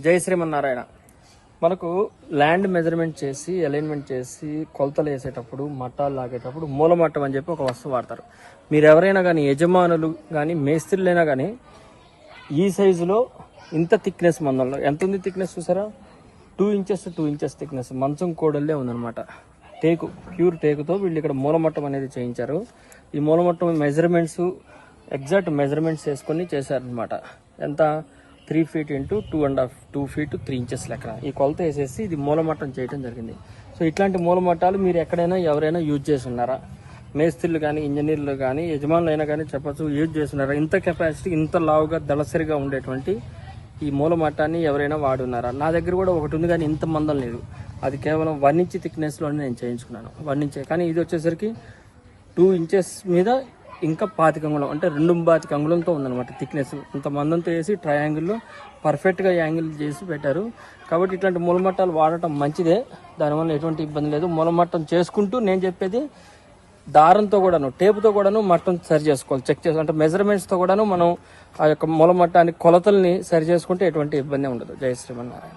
జై శ్రీమన్నారాయణ. మనకు land measurement చేసి అలైన్మెంట్ చేసి కొలతలు వేసేటప్పుడు మట్టాలు లాగేటప్పుడు మూలమట్టం అని చెప్పి ఒక వస్తువు వాడతారు. మీరు ఎవరైనా కానీ యజమానులు కానీ మేస్త్రులైనా కానీ ఈ సైజులో ఇంత థిక్నెస్ మందంలో ఎంత ఉంది థిక్నెస్ చూసారా, 2 ఇంచెస్ థిక్నెస్ మంచం కోడల్లే ఉందన్నమాట. టేకు, ప్యూర్ టేకుతో వీళ్ళు ఇక్కడ మూలమట్టం అనేది చేయించారు. ఈ మూలమట్టం మెజర్మెంట్స్ ఎగ్జాక్ట్ మెజర్మెంట్స్ వేసుకొని చేశారనమాట. ఎంత 3 feet ఇంటూ 2 feet 3 inches లెక్క ఈ కొలత వేసేసి ఇది మూలమట్టం చేయడం జరిగింది. సో ఇట్లాంటి మూలమట్టాలు మీరు ఎక్కడైనా ఎవరైనా యూజ్ చేసి ఉన్నారా? మేస్త్రులు కానీ ఇంజనీర్లు కానీ యజమానులు అయినా కానీ చెప్పచ్చు యూజ్ చేస్తున్నారా? ఇంత కెపాసిటీ ఇంత లావుగా దళసరిగా ఉండేటువంటి ఈ మూలమట్టాన్ని ఎవరైనా వాడున్నారా? నా దగ్గర కూడా ఒకటి ఉంది కానీ ఇంత మందం లేదు. అది కేవలం 1 inch థిక్నెస్లోనే నేను చేయించుకున్నాను. 1 inch కానీ ఇది వచ్చేసరికి 2 inches మీద ఇంకా 25 అంగుళం అంటే 2 అంగుళంతో ఉందన్నమాట థిక్నెస్. ఇంత మందంతో వేసి ట్రయాంగిల్లో పర్ఫెక్ట్గా యాంగిల్ చేసి పెట్టారు. కాబట్టి ఇట్లాంటి మూలమట్టాలు వాడటం మంచిదే, దానివల్ల ఎటువంటి ఇబ్బంది లేదు. మూలమట్టం చేసుకుంటూ నేను చెప్పేది దారంతో కూడాను టేపుతో కూడాను మట్టం సరి చేసుకోవాలి, చెక్ చేసుకోవాలి. అంటే మెజర్మెంట్స్తో కూడాను మనం ఆ యొక్క మూలమట్టాన్ని కొలతల్ని సరి చేసుకుంటే ఎటువంటి ఇబ్బంది ఉండదు. జై శ్రీమన్నారాయణ.